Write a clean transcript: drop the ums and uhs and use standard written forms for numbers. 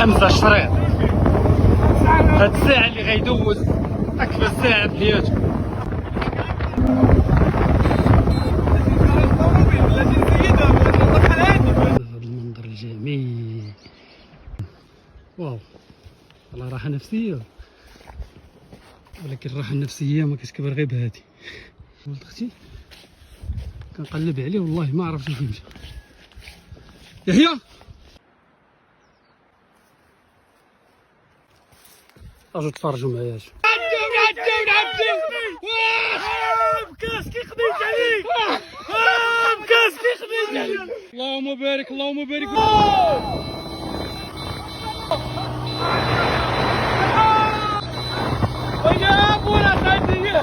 5 شريط. هاد الساعة اللي غيدوز أكبر ساعة في حياته. هذا المنظر الجميل. واو، والله راحة نفسية، ولكن الراحة النفسية ما كتكبر غير بهادي. ولد اختي كنقلب عليه والله ما عرفتش فين مشى. يحيى اجو تفرجوا معايا. مكاس كي خديت عليك، مكاس كي خديت عليك. اللهم بارك، اللهم بارك. ويا ابونا سعديه.